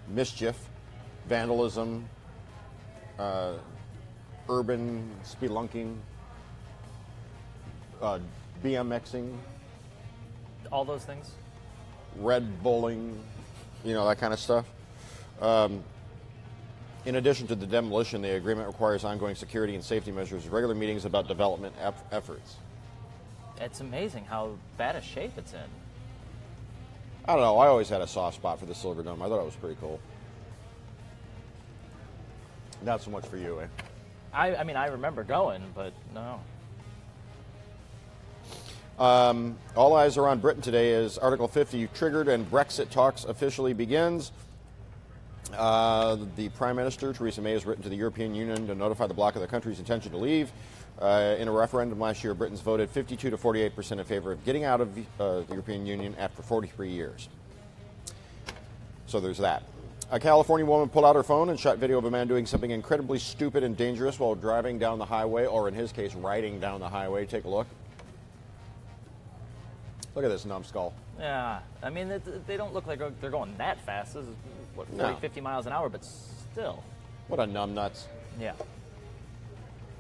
Mischief, vandalism, urban spelunking, BMXing, All those things? red bowling, that kind of stuff. In addition to the demolition, the agreement requires ongoing security and safety measures, regular meetings about development efforts. It's amazing how bad a shape it's in. I don't know. I always had a soft spot for the Silverdome. I thought it was pretty cool. Not so much for you, eh? I mean, I remember going, but no. All eyes are on Britain today as Article 50 triggered and Brexit talks officially begins. The Prime Minister, Theresa May, has written to the European Union to notify the bloc of the country's intention to leave. In a referendum last year, Britons voted 52 to 48% in favor of getting out of the European Union after 43 years. So there's that. A California woman pulled out her phone and shot video of a man doing something incredibly stupid and dangerous while driving down the highway, or in his case, riding down the highway. Take a look. Look at this numbskull. Yeah, I mean, they don't look like they're going that fast. This is, 40, 50 miles an hour, but still. What a numbnuts. Yeah.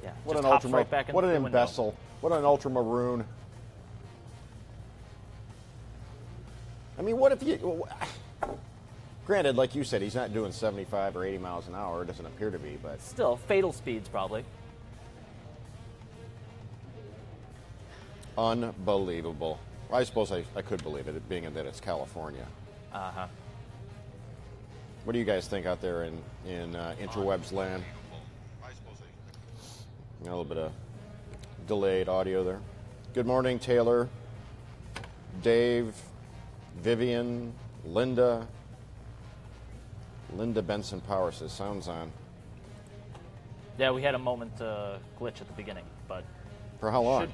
Yeah. What just an hops right back what into an the window. imbecile. What an ultramaroon. I mean, what if you... Granted, like you said, he's not doing 75 or 80 miles an hour. It doesn't appear to be, but... Still, fatal speeds, probably. Unbelievable. I suppose I could believe it, being that it's California. Uh-huh. What do you guys think out there in interwebs land? A little bit of delayed audio there. Good morning, Taylor, Dave, Vivian, Linda. Linda Benson Power says, sounds on. Yeah, we had a moment glitch at the beginning, but... For how long?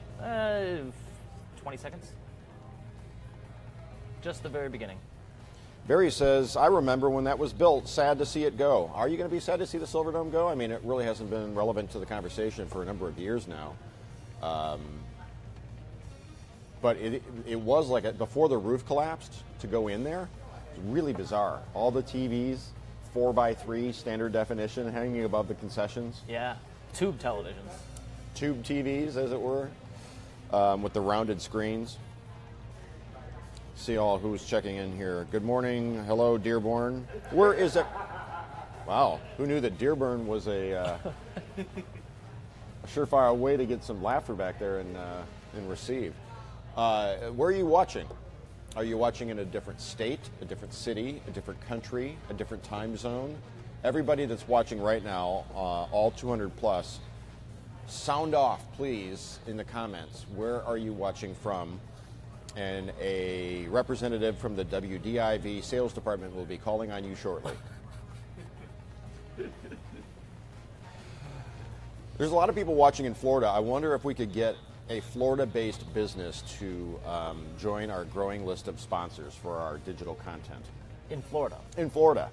20 seconds. Just the very beginning. Barry says, I remember when that was built. Sad to see it go. Are you going to be sad to see the Silverdome go? I mean, it really hasn't been relevant to the conversation for a number of years now. But it was like, before the roof collapsed, to go in there, it was really bizarre. All the TVs, 4x3 standard definition, hanging above the concessions. Yeah, tube televisions. Tube TVs, as it were, with the rounded screens. See all who's checking in here. Good morning. Hello, Dearborn. Where is it? Wow, who knew that Dearborn was a surefire way to get some laughter back there and receive. Where are you watching? Are you watching in a different state, a different city, a different country, a different time zone? Everybody that's watching right now, all 200 plus, sound off, please, in the comments. Where are you watching from? And a representative from the WDIV sales department will be calling on you shortly. There's a lot of people watching in Florida. I wonder if we could get a Florida-based business to join our growing list of sponsors for our digital content. In Florida? In Florida.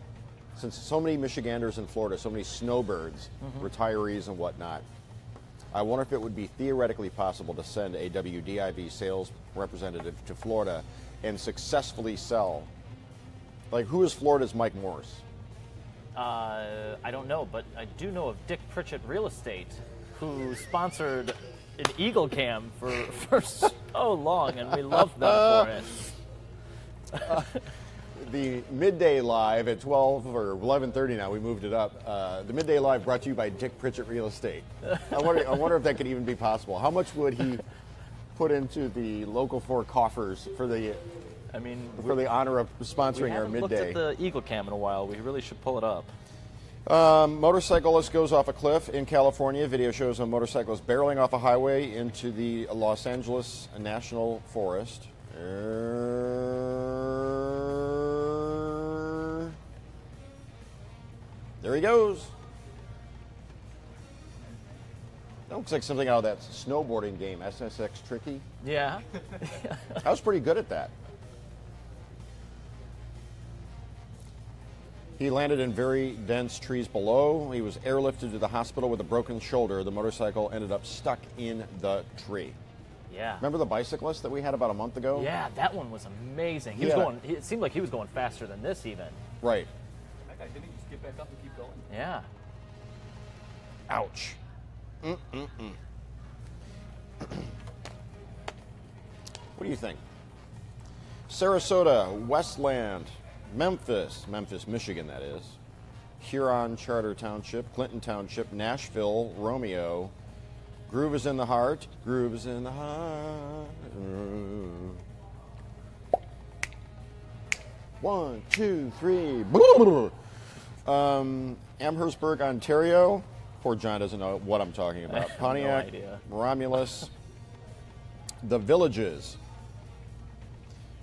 Since so many Michiganders in Florida, so many snowbirds, retirees and whatnot, I wonder if it would be theoretically possible to send a WDIV sales representative to Florida and successfully sell. Like, who is Florida's Mike Morris? I don't know, but I do know of Dick Pritchett Real Estate, who sponsored an Eagle Cam for so long, and we love them for it. The Midday Live at 12 or 11:30 now, we moved it up. The Midday Live brought to you by Dick Pritchett Real Estate. I wonder if that could even be possible. How much would he put into the local 4 coffers for the honor of sponsoring our Midday? We haven't looked at the Eagle Cam in a while. We really should pull it up. Motorcyclist goes off a cliff in California. Video shows a motorcyclist barreling off a highway into the Los Angeles National Forest. There he goes. That looks like something out of that snowboarding game, SSX Tricky. Yeah. I was pretty good at that. He landed in very dense trees below. He was airlifted to the hospital with a broken shoulder. The motorcycle ended up stuck in the tree. Yeah. Remember the bicyclist that we had about a month ago? Yeah, that one was amazing. It seemed like he was going faster than this even. Right. That guy didn't just get back up and keep going. Yeah. Ouch. What do you think? Sarasota, Westland, Memphis, Michigan, that is. Huron Charter Township, Clinton Township, Nashville, Romeo. Groove is in the heart. Groove is in the heart. 1, 2, 3. Amherstburg, Ontario. Poor John doesn't know what I'm talking about. Pontiac, No idea. Romulus. The Villages,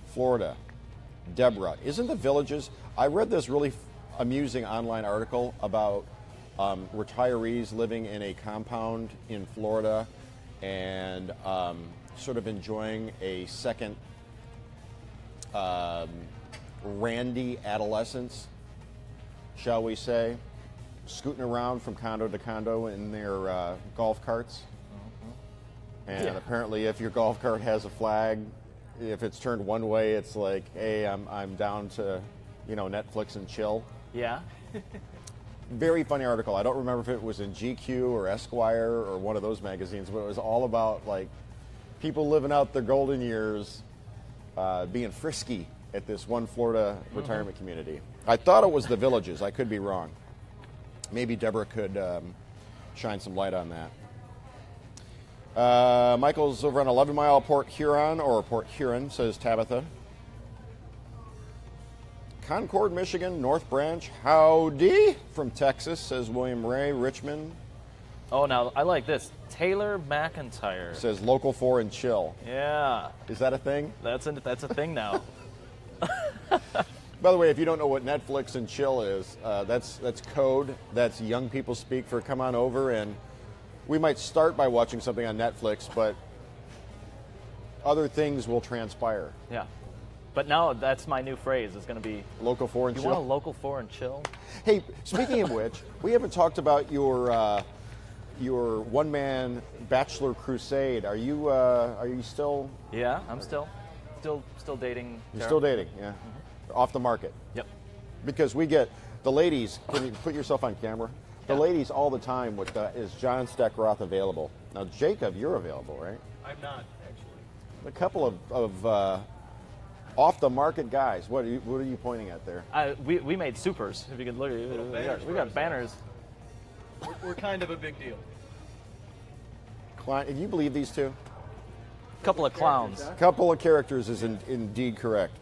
Florida. Deborah. Isn't the Villages? I read this really amusing online article about retirees living in a compound in Florida and sort of enjoying a second randy adolescence, shall we say, scooting around from condo to condo in their golf carts. And apparently if your golf cart has a flag, if it's turned one way, it's like, hey, I'm down to, Netflix and chill. Yeah. Very funny article. I don't remember if it was in GQ or Esquire or one of those magazines, but it was all about like people living out their golden years, being frisky at this one Florida retirement community. I thought it was the Villages. I could be wrong. Maybe Deborah could shine some light on that. Michael's over on 11 Mile Port Huron, or Port Huron, says Tabitha. Concord, Michigan, North Branch, howdy from Texas, says William Ray. Richmond. Oh, now I like this. Taylor McIntyre says local 4 and chill. Yeah, Is that a thing? that's a thing now. By the way, if you don't know what Netflix and chill is, that's code. That's young people speak for come on over, and we might start by watching something on Netflix, but other things will transpire. Yeah, but now that's my new phrase. It's going to be Local 4 and you chill. want a local 4 and chill. Hey, speaking of which, we haven't talked about your one-man bachelor crusade. Are you still? Yeah, I'm still dating. You're Tara. still dating? Yeah. Off the market. Yep. Because we get the ladies. Can you put yourself on camera? The ladies all the time with is John Steckroth available? Now, Jacob, you're available, right? I'm not, actually. A couple of off the market guys. What are you pointing at there? We made supers. If you can look at it, we got banners. We're kind of a big deal. Can you believe these two? Couple of clowns. Couple of characters is indeed correct.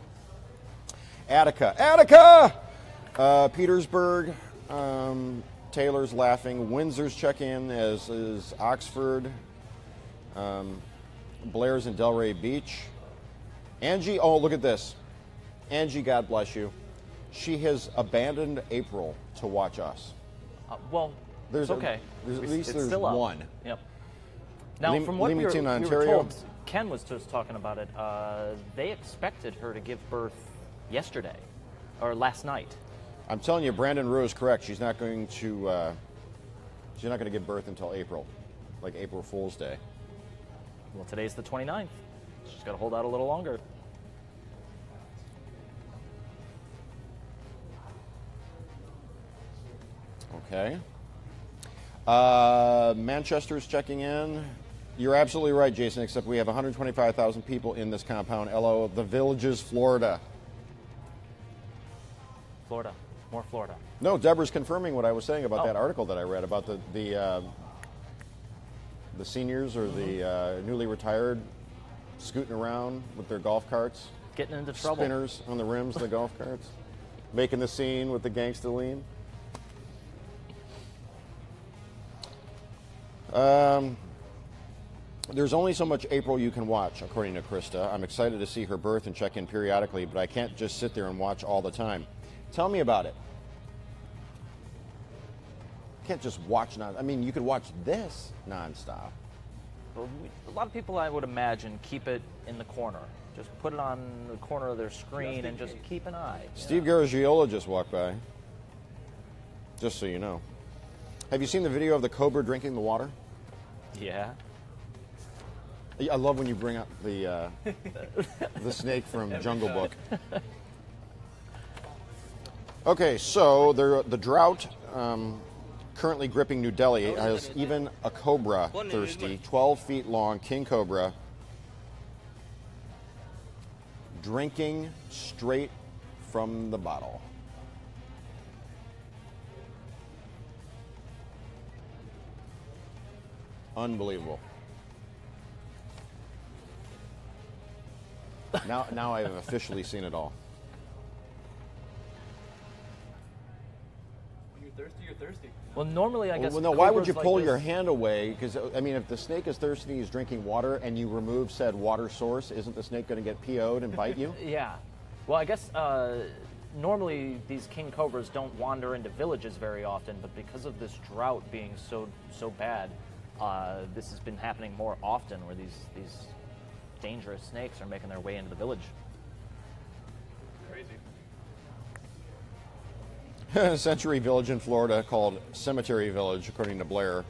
Attica! Petersburg. Taylor's laughing. Windsor's check in, as is Oxford. Blair's in Delray Beach. Angie, oh, look at this. Angie, God bless you. She has abandoned April to watch us. Well, There's it's okay. At least It's there's still up. one. Yep. Now, from what we were Leamington, Ontario. told, Ken was just talking about it. They expected her to give birth yesterday or last night. I'm telling you, Brandon Rowe is correct. She's not going to give birth until April, like April Fool's Day. Well, today's the 29th. She's got to hold out a little longer. Okay. Manchester's checking in. You're absolutely right, Jason, except we have 125,000 people in this compound. LO, the Villages, Florida. Florida. More Florida. No, Deborah's confirming what I was saying about Oh. that article that I read about the seniors or the newly retired scooting around with their golf carts. Getting into trouble. Spinners on the rims of the golf carts. Making the scene with the gangsta lean. There's only so much April you can watch, according to Krista. I'm excited to see her birth and check in periodically, but I can't just sit there and watch all the time. Tell me about it. Can't just watch you could watch this nonstop. But a lot of people, I would imagine, keep it in the corner. Just put it on the corner of their screen and just keep an eye. Steve Garagiola just walked by. Just so you know. Have you seen the video of the cobra drinking the water? Yeah. I love when you bring up the snake from Jungle Book. Okay, so the drought currently gripping New Delhi has even a cobra thirsty, 12 feet long, king cobra, drinking straight from the bottle. Unbelievable. Now I have officially seen it all. When you're thirsty, you're thirsty. Well, normally I guess. Well, no, why would cobras you like pull this- your hand away? Because, I mean, if the snake is thirsty, he's drinking water, and you remove said water source, isn't the snake going to get PO'd and bite you? Yeah. Well, I guess normally these king cobras don't wander into villages very often, but because of this drought being so bad, this has been happening more often, where these dangerous snakes are making their way into the village. Crazy. Century Village in Florida called Cemetery Village, according to Blair.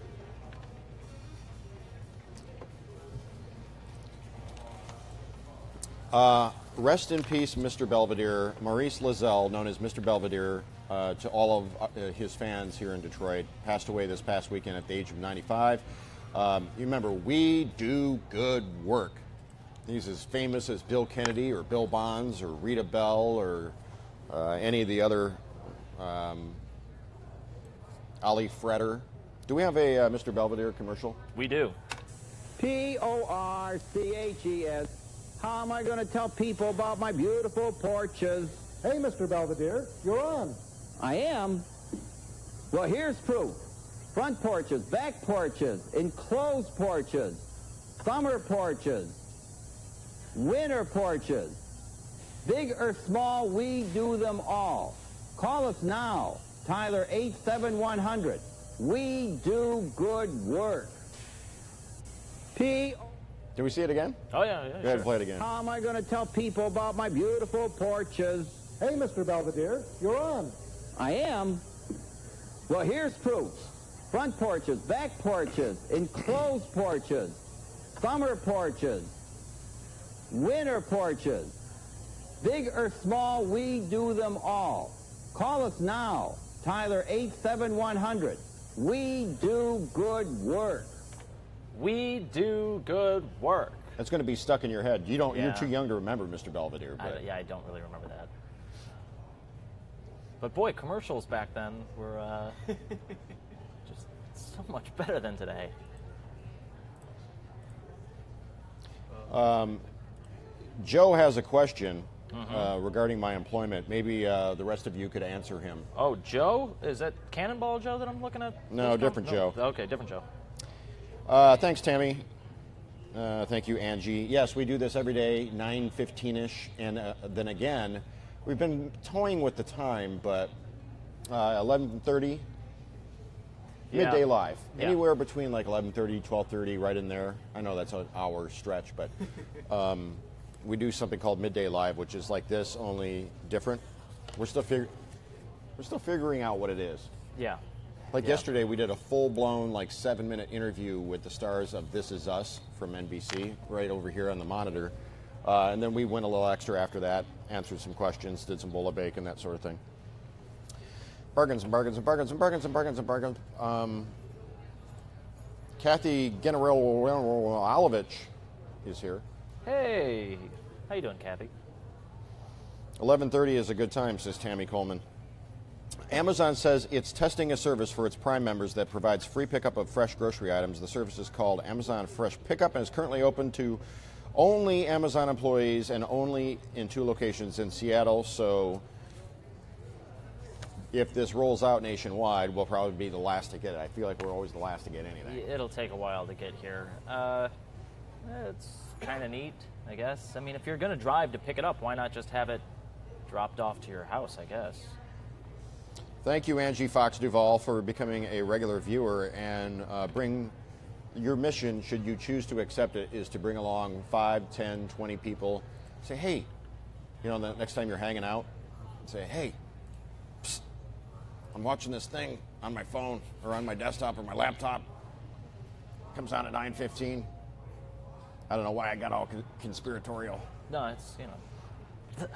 Rest in peace, Mr. Belvedere. Maurice Lazelle, known as Mr. Belvedere, to all of his fans here in Detroit, passed away this past weekend at the age of 95. You remember, we do good work. He's as famous as Bill Kennedy or Bill Bonds or Rita Bell or any of the other Ali Fretter. Do we have a Mr. Belvedere commercial? We do. Porches. How am I going to tell people about my beautiful porches? Hey, Mr. Belvedere, you're on. I am? Well, here's proof. Front porches, back porches, enclosed porches, summer porches, winter porches. Big or small, we do them all. Call us now. Tyler 87100. We do good work. Can we see it again? Oh yeah. Go ahead Sure. and play it again. How am I going to tell people about my beautiful porches? Hey, Mr. Belvedere, you're on. I am? Well, here's proof. Front porches, back porches, enclosed porches, summer porches, winter porches. Big or small, we do them all. Call us now. Tyler 87100. We do good work. We do good work. That's going to be stuck in your head. You're Yeah. too young to remember Mr. Belvedere. But I don't really remember that. But boy, commercials back then were just so much better than today. Joe has a question regarding my employment. Maybe the rest of you could answer him. Oh, Joe? Is that Cannonball Joe that I'm looking at? No, different Joe. Okay, different Joe. Thanks, Tammy. Thank you, Angie. Yes, we do this every day, 9:15ish, and then again, we've been toying with the time, but 11:30, Yeah. midday live, Yeah. anywhere between like 11:30, 12:30, right in there. I know that's an hour stretch, but we do something called midday live, which is like this, only different. We're still figuring out what it is. Yeah. Like Yeah. yesterday, we did a full-blown, like 7-minute interview with the stars of This Is Us from NBC, right over here on the monitor. And then we went a little extra after that, answered some questions, did some bowl of bacon, that sort of thing. Bargains and bargains and bargains and bargains and bargains and bargains. Kathy General-Alovich is here. Hey, how you doing, Kathy? 11:30 is a good time, says Tammy Coleman. Amazon says it's testing a service for its Prime members that provides free pickup of fresh grocery items. The service is called Amazon Fresh Pickup and is currently open to only Amazon employees and only in 2 locations in Seattle. So if this rolls out nationwide, we'll probably be the last to get it. I feel like we're always the last to get anything. It'll take a while to get here. It's kind of neat, I guess. I mean, if you're going to drive to pick it up, why not just have it dropped off to your house, I guess? Thank you, Angie Fox Duval, for becoming a regular viewer and bring your mission, should you choose to accept it, is to bring along 5, 10, 20 people. Say, hey, the next time you're hanging out, say, hey, psst, I'm watching this thing on my phone or on my desktop or my laptop. Comes on at 9:15. I don't know why I got all conspiratorial. No, it's, you know. You've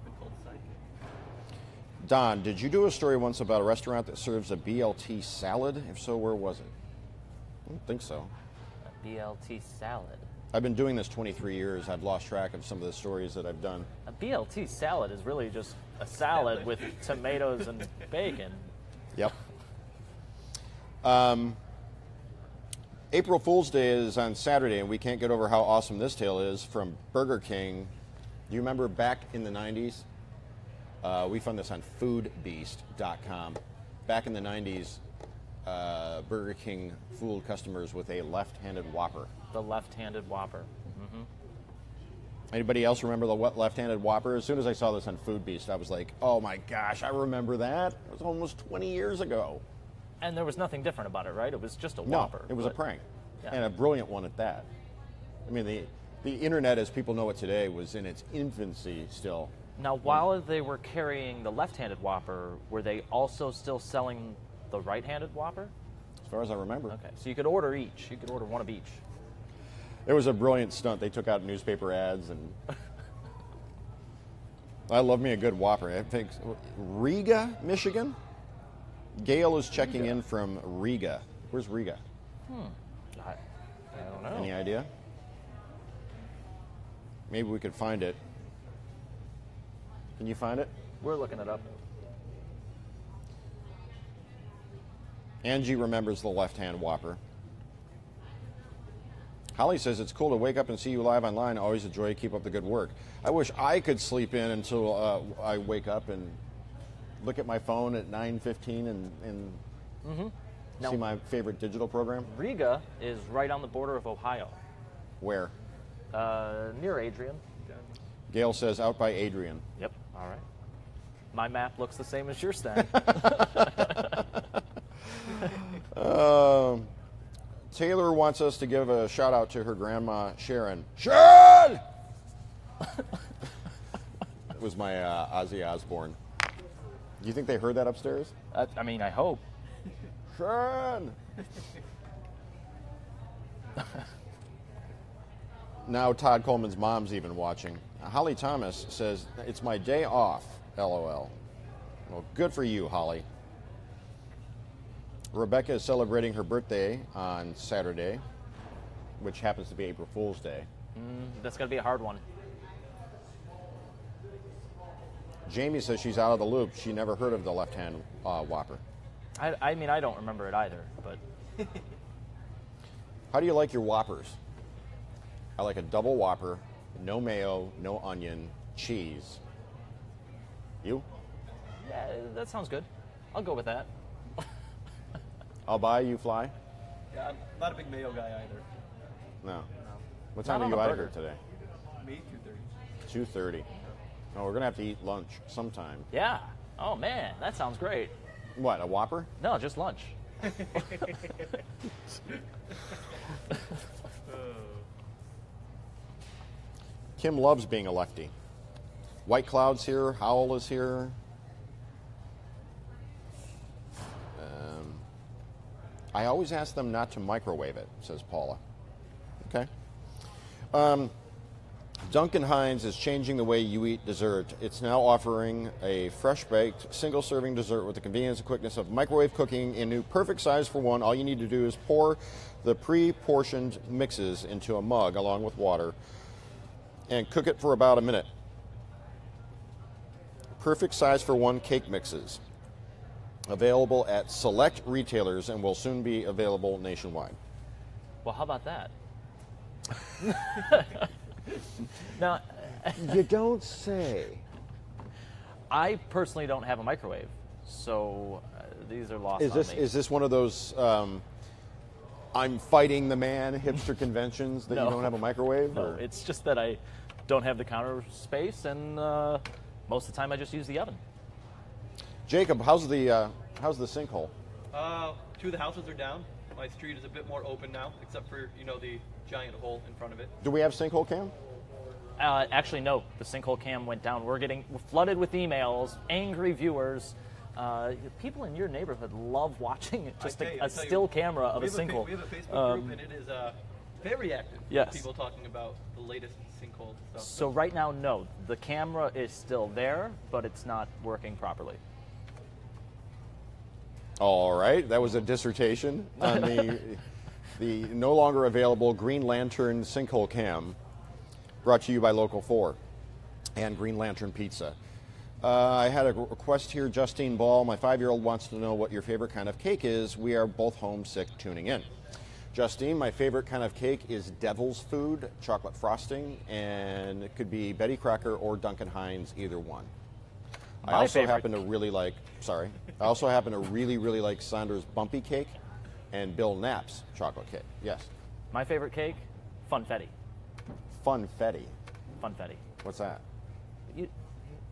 been called a sidekick. Don, did you do a story once about a restaurant that serves a BLT salad? If so, where was it? I don't think so. A BLT salad. I've been doing this 23 years. I've lost track of some of the stories that I've done. A BLT salad is really just a salad with tomatoes and bacon. Yep. April Fool's Day is on Saturday, and we can't get over how awesome this tale is from Burger King. Do you remember back in the 90s? We found this on foodbeast.com. Back in the 90s, Burger King fooled customers with a left-handed Whopper. The left-handed Whopper. Mm-hmm. Anybody else remember the left-handed Whopper? As soon as I saw this on Food Beast, I was like, oh my gosh, I remember that. It was almost 20 years ago. And there was nothing different about it, right? It was just a Whopper. No, it was a prank. Yeah. And a brilliant one at that. I mean, the internet, as people know it today, was in its infancy still. Now, while they were carrying the left-handed Whopper, were they also still selling the right-handed Whopper? As far as I remember. Okay, so you could order each. You could order one of each. It was a brilliant stunt. They took out newspaper ads, and I love me a good Whopper. I think Riga, Michigan. Gail is checking in from Riga. Where's Riga? I don't know. Any idea? Maybe we could find it. Can you find it? We're looking it up. Angie remembers the left-hand Whopper. Holly says it's cool to wake up and see you live online. Always a joy. Keep up the good work. I wish I could sleep in until I wake up and look at my phone at 9:15 and see my favorite digital program. Riga is right on the border of Ohio, Where? near Adrian. Gail says out by Adrian. Yep. All right. My map looks the same as yours then. Taylor wants us to give a shout out to her grandma Sharon. Sharon! It was my Ozzy Osbourne. Do you think they heard that upstairs? I mean, I hope. Sharon! Now Todd Coleman's mom's even watching. Holly Thomas says, it's my day off, LOL. Well, good for you, Holly. Rebecca is celebrating her birthday on Saturday, which happens to be April Fool's Day. That's going to be a hard one. Jamie says she's out of the loop. She never heard of the left-hand Whopper. I mean, I don't remember it either, but How do you like your Whoppers? I like a double Whopper, no mayo, no onion, cheese. You? yeah, that sounds good. I'll go with that. I'll buy, you fly? Yeah, I'm not a big mayo guy either. No. What Not time are on you a out of here burger. today? Me, 2:30. Oh, we're going to have to eat lunch sometime. Yeah. Oh, man, that sounds great. What, a Whopper? No, just lunch. Kim loves being a lefty. White Cloud's here. Howell is here. I always ask them not to microwave it, says Paula. Okay. Duncan Hines is changing the way you eat dessert. It's now offering a fresh-baked, single-serving dessert with the convenience and quickness of microwave cooking in new perfect size for one. All you need to do is pour the pre-portioned mixes into a mug along with water and cook it for about a minute. Perfect size for one cake mixes. Available at select retailers and will soon be available nationwide. Well, how about that? Now, You don't say. I personally don't have a microwave, so these are lost Is on this me. is this one of those I'm fighting the man hipster conventions that No. you don't have a microwave? No, or? it's just that I don't have the counter space, and most of the time I just use the oven. Jacob, how's the sinkhole? Two of the houses are down. My street is a bit more open now, except for, the giant hole in front of it. Do we have sinkhole cam? Actually, no. The sinkhole cam went down. We're flooded with emails, angry viewers. People in your neighborhood love watching just I tell a you, still camera of a We have sinkhole. We have a Facebook group, and it is very active. Yes. People talking about the latest sinkhole stuff. So right now, no. The camera is still there, but it's not working properly. All right, that was a dissertation on the no longer available Green Lantern sinkhole cam, brought to you by Local 4 and Green Lantern Pizza. I had a request here, Justine Ball. My 5-year-old wants to know what your favorite kind of cake is. We are both homesick tuning in. Justine, my favorite kind of cake is devil's food, chocolate frosting, and it could be Betty Crocker or Duncan Hines, either one. I also happen to really like Sandra's Bumpy Cake and Bill Knapp's chocolate cake. Yes. My favorite cake, funfetti. Funfetti. Funfetti. What's that?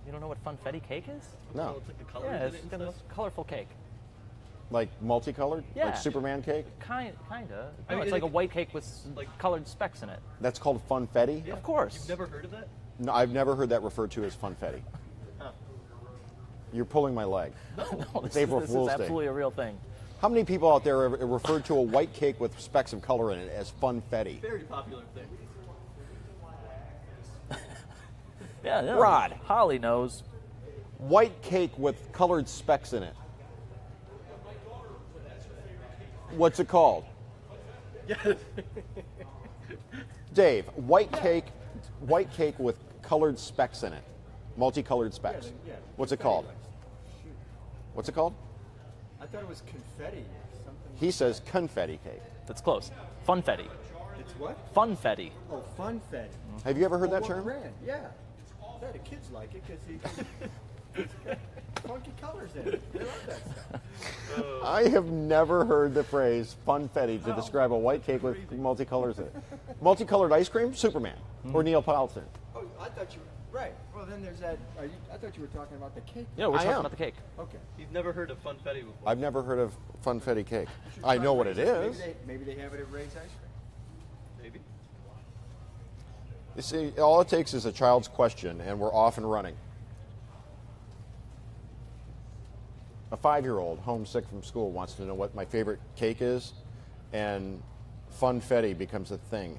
You don't know what funfetti cake is? No. Well, it's like the colors Yeah, in it's it and got stuff. this colorful cake. Like multicolored? Yeah. Like Superman cake? Kinda. I No, mean, it's is like it- a white cake with like- colored specks in it. That's called funfetti? Yeah. Of course. You've never heard of that? No, I've never heard that referred to as funfetti. Huh. You're pulling my leg. No, It's April this Fool's is Day. absolutely a real thing. How many people out there have referred to a white cake with specks of color in it as funfetti? Very popular thing. Yeah, no. Rod. Holly knows. White cake with colored specks in it. What's it called? Dave, white cake with colored specks in it. Multicolored specks. Yeah. What's it called? Shoot. What's it called? I thought it was confetti or something. He says confetti cake. That's close. Funfetti. It's what? Funfetti. Oh, funfetti. Have you ever heard Oh, that what term? brand? Yeah. Yeah, the kids like it because it's got funky colors in it. They love that stuff. I have never heard the phrase funfetti to describe a white cake with multicolors in it. Multicolored ice cream? Superman. Or Neapolitan. Oh, I thought you were right. Well, then there's that. I thought you were talking about the cake. Yeah, we're I talking am. about the cake. Okay. You've never heard of funfetti before. I've never heard of funfetti cake. You should I try know what it Ray's. is. Maybe they have it at Ray's Ice Cream. Maybe. You see, all it takes is a child's question, and we're off and running. A 5-year-old homesick from school wants to know what my favorite cake is, and funfetti becomes a thing.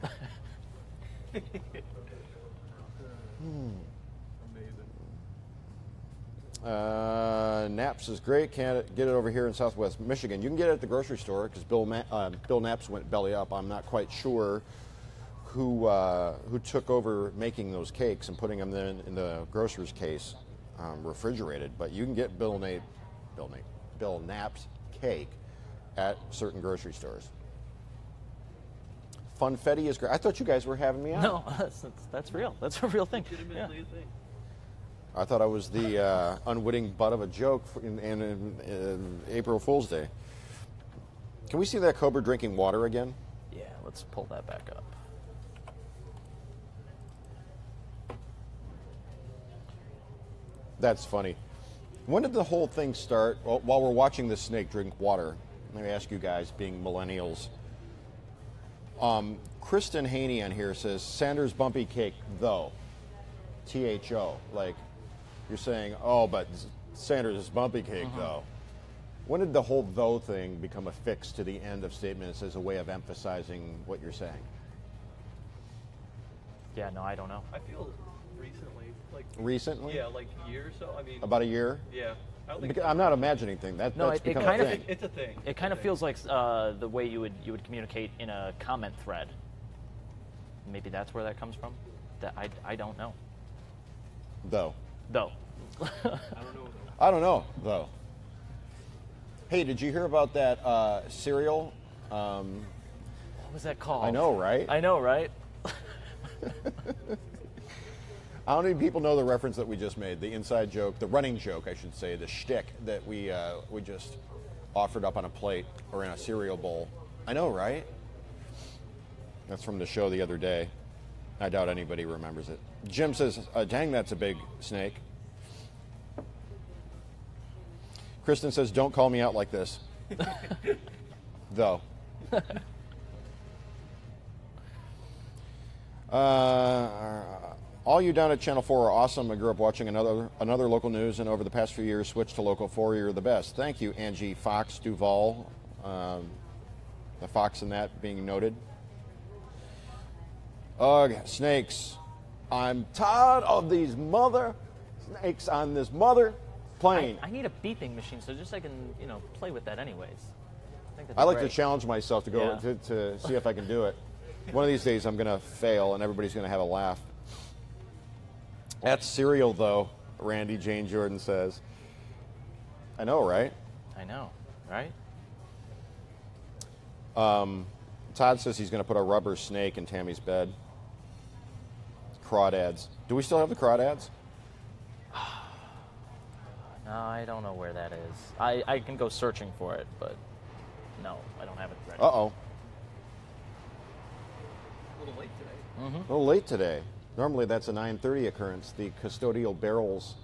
Amazing. Knapp's is great. Can't get it over here in Southwest Michigan. You can get it at the grocery store because Bill Knapp's went belly up. I'm not quite sure who took over making those cakes and putting them in the grocer's case, refrigerated. But you can get Bill Knapp's cake at certain grocery stores. Funfetti is great. I thought you guys were having me on. No, that's real. That's a real thing. Yeah. Legitimately a thing. I thought I was the unwitting butt of a joke in April Fool's Day. Can we see that cobra drinking water again? Yeah, let's pull that back up. That's funny. When did the whole thing start? Well, while we're watching the snake drink water, let me ask you guys, being millennials. Kristen Haney on here says, Sanders Bumpy Cake, though. THO. Like, you're saying, oh, but Sanders Bumpy Cake, though. When did the whole though thing become affixed to the end of statements as a way of emphasizing what you're saying? Yeah, no, I don't know. I feel recently, like Recently? yeah, like a year or so. I mean, About a year? yeah. I don't think Because I'm not imagining things. That's No, it become kind a of- thing. it's a thing. It kind of feels like the way you would communicate in a comment thread. Maybe that's where that comes from. That I don't know. Though. Though. I don't know. I don't know, though. Hey, did you hear about that cereal? What was that called? I know, right? I know, right? How many people know the reference that we just made? The inside joke, the running joke, I should say, the shtick that we just offered up on a plate or in a cereal bowl. I know, right? That's from the show the other day. I doubt anybody remembers it. Jim says, dang, that's a big snake. Kristen says, don't call me out like this. Though. All you down at Channel 4 are awesome. I grew up watching another local news, and over the past few years switched to Local 4. You're the best. Thank you, Angie Fox Duval. The Fox in that being noted. Ugh, snakes. I'm tired of these mother snakes on this mother plane. I need a beeping machine so just I can, play with that anyways. I think that'd be I like great. to challenge myself to go to see if I can do it. One of these days I'm going to fail and everybody's going to have a laugh. That's cereal, though, Randy Jane Jordan says. I know, right? I know, right? Todd says he's going to put a rubber snake in Tammy's bed. Crawdads. Do we still have the crawdads? No, I don't know where that is. I can go searching for it, but no, I don't have it ready. Uh-oh. A little late today. A little late today. Normally that's a 9:30 occurrence. The custodial barrels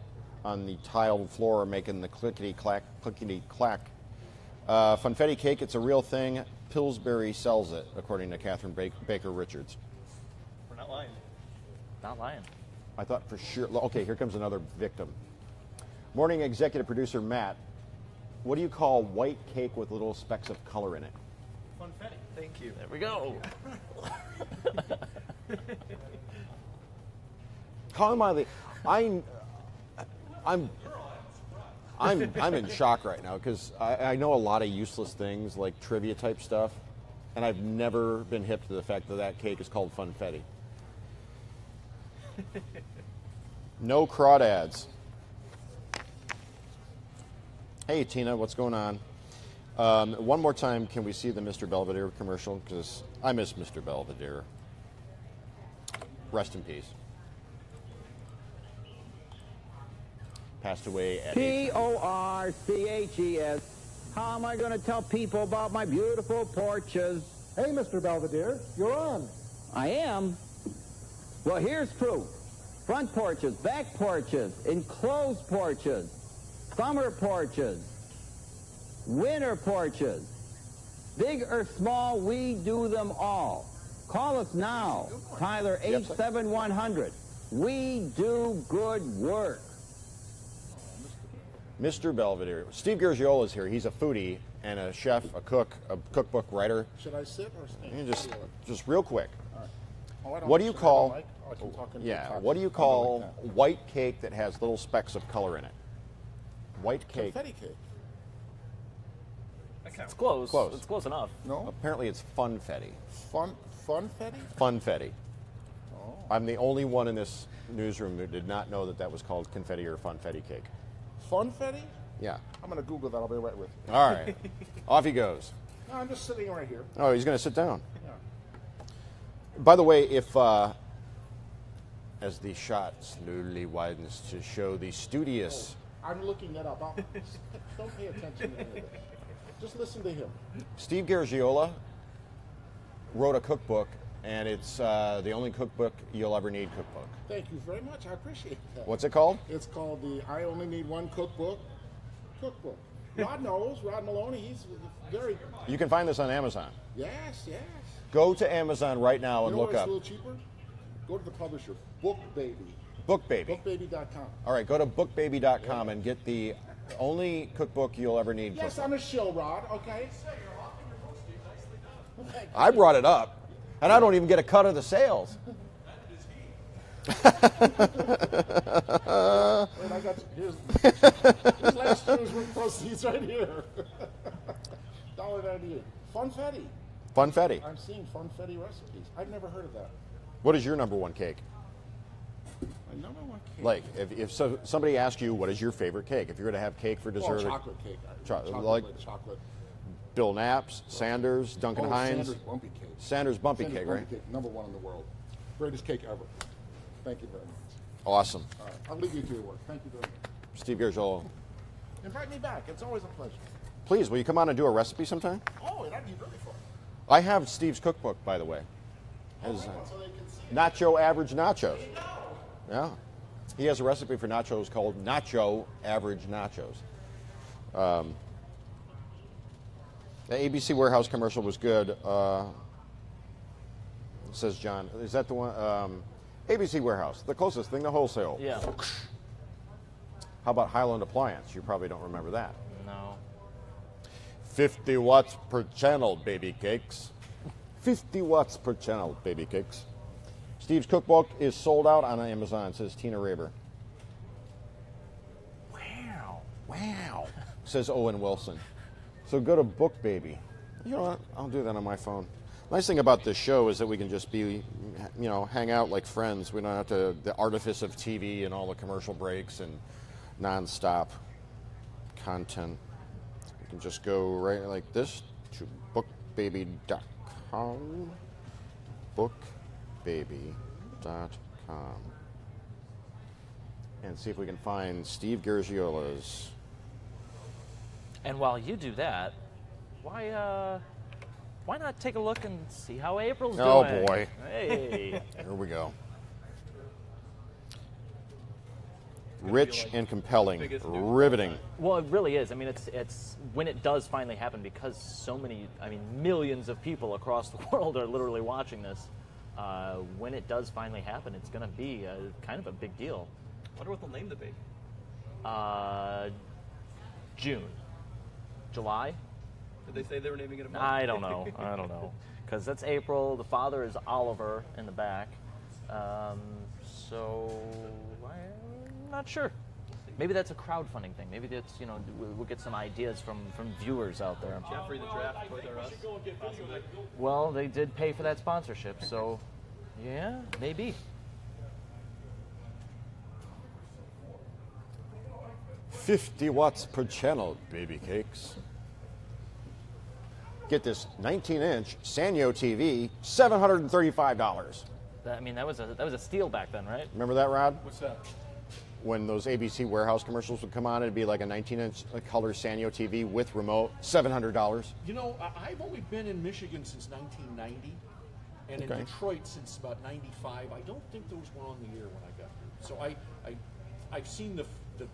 on the tiled floor are making the clickety-clack, clickety-clack. Funfetti cake, it's a real thing. Pillsbury sells it, according to Catherine Baker Richards. We're not lying. Not lying. I thought for sure. Okay, here comes another victim. Morning executive producer Matt. What do you call white cake with little specks of color in it? Funfetti. Thank you. There we go. Call him either. I'm in shock right now because I know a lot of useless things like trivia type stuff, and I've never been hip to the fact that that cake is called Funfetti. No crawdads. Hey Tina, what's going on? One more time, can we see the Mr. Belvedere commercial? Because I miss Mr. Belvedere. Rest in peace. Passed away at Porches. How am I going to tell people about my beautiful porches? Hey, Mr. Belvedere, you're on. I am. Well, here's proof. Front porches, back porches, enclosed porches, summer porches, winter porches. Big or small, we do them all. Call us now, Tyler 87100. We do good work. Mr. Belvedere. Steve Gargiola is here. He's a foodie and a chef, a cook, a cookbook writer. Should I sit or stand? And just real quick. Oh, I don't- What do you should I call? don't like- oh, I can talk into Yeah. the top. What do you I don't call like that. white cake that has little specks of color in it? White cake. Confetti cake. That counts. It's close. Close. It's close enough. No? Apparently, it's funfetti. Funfetti? Funfetti. Oh. I'm the only one in this newsroom who did not know that that was called confetti or funfetti cake. Funfetti? Yeah. I'm going to Google that. I'll be right with you. All right. Off he goes. No, I'm just sitting right here. Oh, he's going to sit down. Yeah. By the way, if as the shot slowly widens to show the studious, I'm looking that up. Don't pay attention to any of this. Just listen to him. Steve Gargiola wrote a cookbook, and it's the only cookbook you'll ever need cookbook. Thank you very much. I appreciate that. What's it called? It's called the I Only Need One Cookbook. Rod knows. Rod Maloney, he's very... You can find this on Amazon. Yes. Go to Amazon right now You and know look what's up a little cheaper? Go to the publisher, Book Baby. Book Baby. Bookbaby.com. All right, go to bookbaby.com and get the only cookbook you'll ever need. Yes, cookbook. on a shill rod, okay? I brought it up, and I don't even get a cut of the sales. Wait, I got here's last year's work proceeds right here. $1.98. Funfetti. Funfetti. I'm seeing funfetti recipes. I've never heard of that. What is your number one cake? My number one cake. Like, if somebody asks you, what is your favorite cake? If you're going to have cake for dessert, chocolate cake. Chocolate, Chocolate. Bill Knapp's, Sanders, Duncan Hines. Sanders Bumpy Cake. Sanders Bumpy Sanders Cake, Bumpy right? Cake, number one in the world. Greatest cake ever. Thank you very much. Awesome. All right, I'll leave you to your work. Thank you very much. Steve Gargiola. Invite me back. It's always a pleasure. Please, will you come on and do a recipe sometime? Oh, that'd be really fun. I have Steve's cookbook, by the way. His, So they can see. Nacho Average Nachos. Yeah. He has a recipe for nachos called Nacho Average Nachos. The ABC Warehouse commercial was good, says John. Is that the one? ABC Warehouse, the closest thing to wholesale. Yeah. How about Highland Appliance? You probably don't remember that. No. 50 watts per channel, baby cakes. 50 watts per channel, baby cakes. Steve's cookbook is sold out on Amazon, says Tina Raber. Wow, says Owen Wilson. So go to Book Baby. You know what? I'll do that on my phone. Nice thing about this show is that we can just be, hang out like friends. We don't have to, the artifice of TV and all the commercial breaks and nonstop content. We can just go right like this to bookbaby.com. Bookbaby.com. And see if we can find Steve Gargiola's. And while you do that, why not take a look and see how April's doing? Oh, boy. Hey. Here we go. Rich and compelling, riveting. Well, it really is. I mean, it's when it does finally happen, because so many, millions of people across the world are literally watching this. When it does finally happen, it's going to be kind of a big deal. I wonder what they'll name the baby. June. July? Did they say they were naming it a month? I don't know. Because that's April. The father is Oliver in the back. So I'm not sure. Maybe that's a crowdfunding thing. Maybe that's, we'll get some ideas from viewers out there. Jeffrey the Draft, Toys R Us, possibly. Well, they did pay for that sponsorship, so yeah, maybe. 50 watts per channel, baby cakes. Get this 19-inch Sanyo TV, $735. That was a steal back then, right? Remember that, Rod? What's that? When those ABC warehouse commercials would come on, it'd be like a 19-inch color Sanyo TV with remote, $700. I've only been in Michigan since 1990, and in Detroit since about 95. I don't think those were on the air when I got here. So I've seen the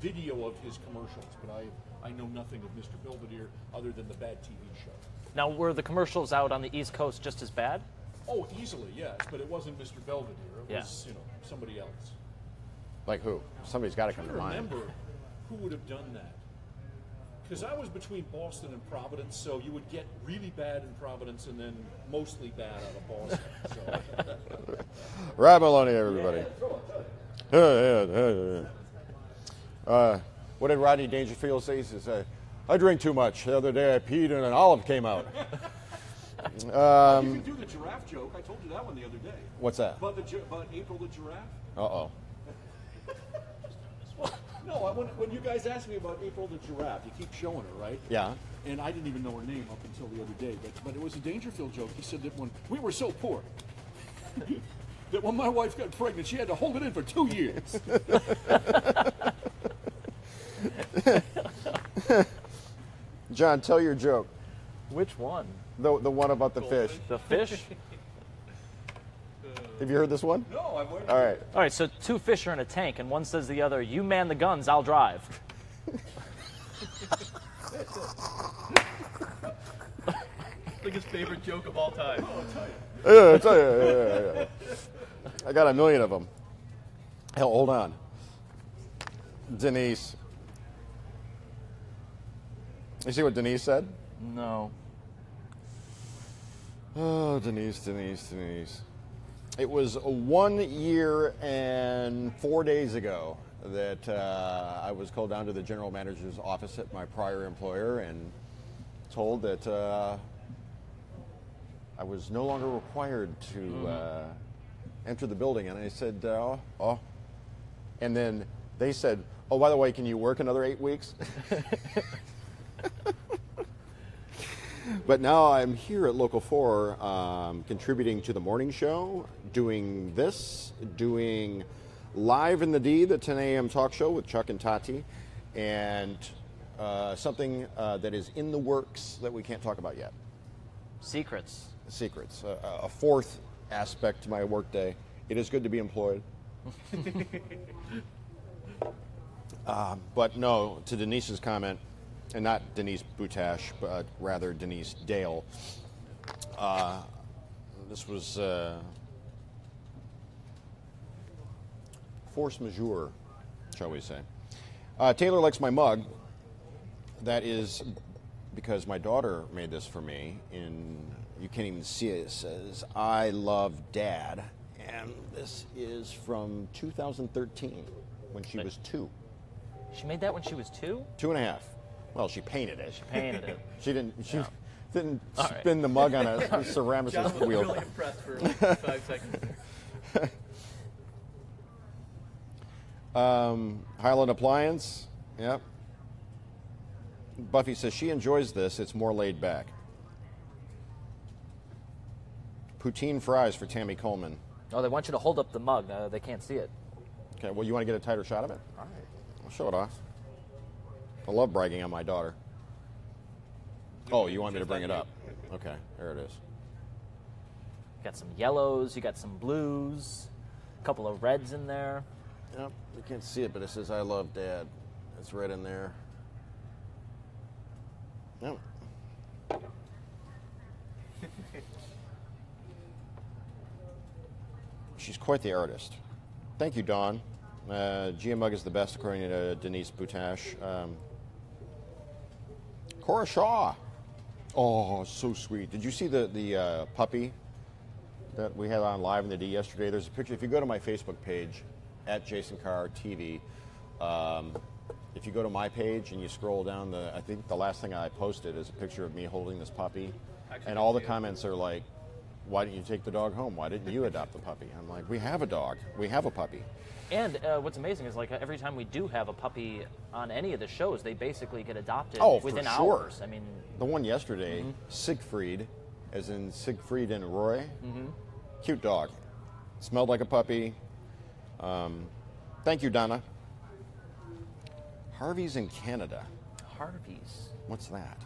video of his commercials, but I know nothing of Mr. Belvedere other than the bad TV show. Now, were the commercials out on the East Coast just as bad? Oh, easily, yes, but it wasn't Mr. Belvedere. It was, somebody else. Like who? Somebody's got to come to I mind. remember who would have done that. Because I was between Boston and Providence, so you would get really bad in Providence and then mostly bad out of Boston. So. Rod Maloney, everybody. What did Rodney Dangerfield say? He says, I drink too much. The other day I peed and an olive came out. You can do the giraffe joke. I told you that one the other day. What's that? About April the giraffe? Uh-oh. No, when you guys asked me about April the giraffe, you keep showing her, right? Yeah. And I didn't even know her name up until the other day. But it was a Dangerfield joke. He said that when we were so poor that when my wife got pregnant, she had to hold it in for 2 years. John, tell your joke. Which one? The one about the fish. The fish? Have you heard this one? No, I've learned. All right. All right, so two fish are in a tank, and one says to the other, "You man the guns, I'll drive." Like his favorite joke of all time. Yeah, I tell you. Yeah. I got a million of them. Hell, hold on. Denise. You see what Denise said? No. Oh, Denise. It was 1 year and 4 days ago that I was called down to the general manager's office at my prior employer and told that I was no longer required to enter the building. And I said, oh. And then they said, oh, by the way, can you work another 8 weeks? But now I'm here at Local 4 contributing to the morning show, doing Live in the D, the 10 a.m. talk show with Chuck and Tati, and something that is in the works that we can't talk about yet. Secrets. A fourth aspect to my workday. It is good to be employed. But no, to Denise's comment, and not Denise Boutash, but rather Denise Dale. This was force majeure, shall we say. Taylor likes my mug. That is because my daughter made this for me. You can't even see it. It says, I love Dad. And this is from 2013 when she was 2. She made that when she was 2? 2.5. Well, she painted it. She painted it. She didn't. She didn't All right. spin the mug on a ceramicist John was wheel. really impressed for like 5 seconds there. Highland Appliance. Yep. Buffy says she enjoys this. It's more laid back. Poutine fries for Tammy Coleman. Oh, they want you to hold up the mug. They can't see it. Okay. Well, you want to get a tighter shot of it? All right. I'll show it off. I love bragging on my daughter. Oh, you want me to bring it up? Okay, there it is. Got some yellows. You got some blues. A couple of reds in there. Yep, you can't see it, but it says "I love Dad." It's right in there. Yep. She's quite the artist. Thank you, Dawn. Gia Mug is the best, according to Denise Boutache. Cora Shaw. Oh, so sweet. Did you see the puppy that we had on live in the D yesterday? There's a picture. If you go to my Facebook page, at Jason Carr TV, if you go to my page and you scroll down, I think the last thing I posted is a picture of me holding this puppy. And all the comments are like, why didn't you take the dog home? Why didn't you adopt the puppy? I'm like, we have a dog. We have a puppy. And what's amazing is, like, every time we do have a puppy on any of the shows, they basically get adopted within for sure. hours. I mean, the one yesterday, Siegfried, as in Siegfried and Roy, cute dog. Smelled like a puppy. Thank you, Donna. Harvey's in Canada. Harvey's. What's that?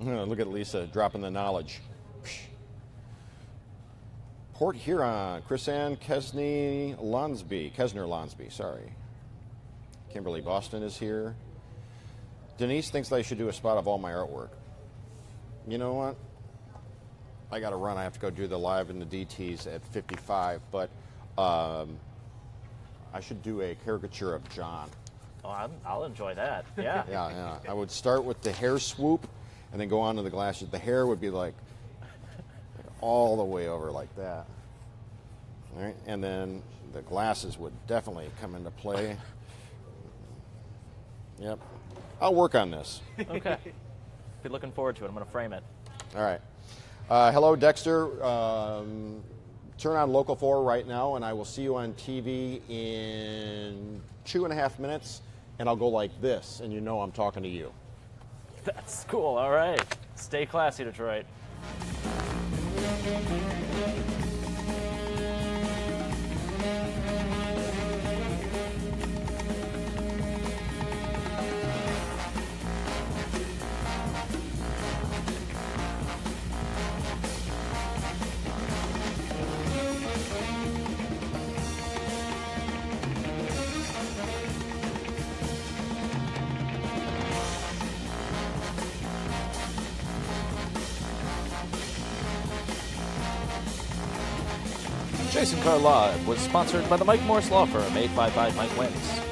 Look at Lisa dropping the knowledge. Port Huron, Chrisanne Kesner Lonsby, sorry. Kimberly Boston is here. Denise thinks that I should do a spot of all my artwork. You know what? I got to run. I have to go do the live in the DTs at 55, but I should do a caricature of John. Oh, I'll enjoy that. Yeah. Yeah. I would start with the hair swoop and then go on to the glasses. The hair would be like all the way over like that. All right, and then the glasses would definitely come into play. Yep. I'll work on this. Okay. Be looking forward to it. I'm going to frame it. All right. Hello, Dexter. Turn on Local 4 right now, and I will see you on TV in 2.5 minutes, and I'll go like this, and you know I'm talking to you. That's cool. All right. Stay classy, Detroit. Jason Carr Live was sponsored by the Mike Morris Law Firm, 855 Mike Wentz.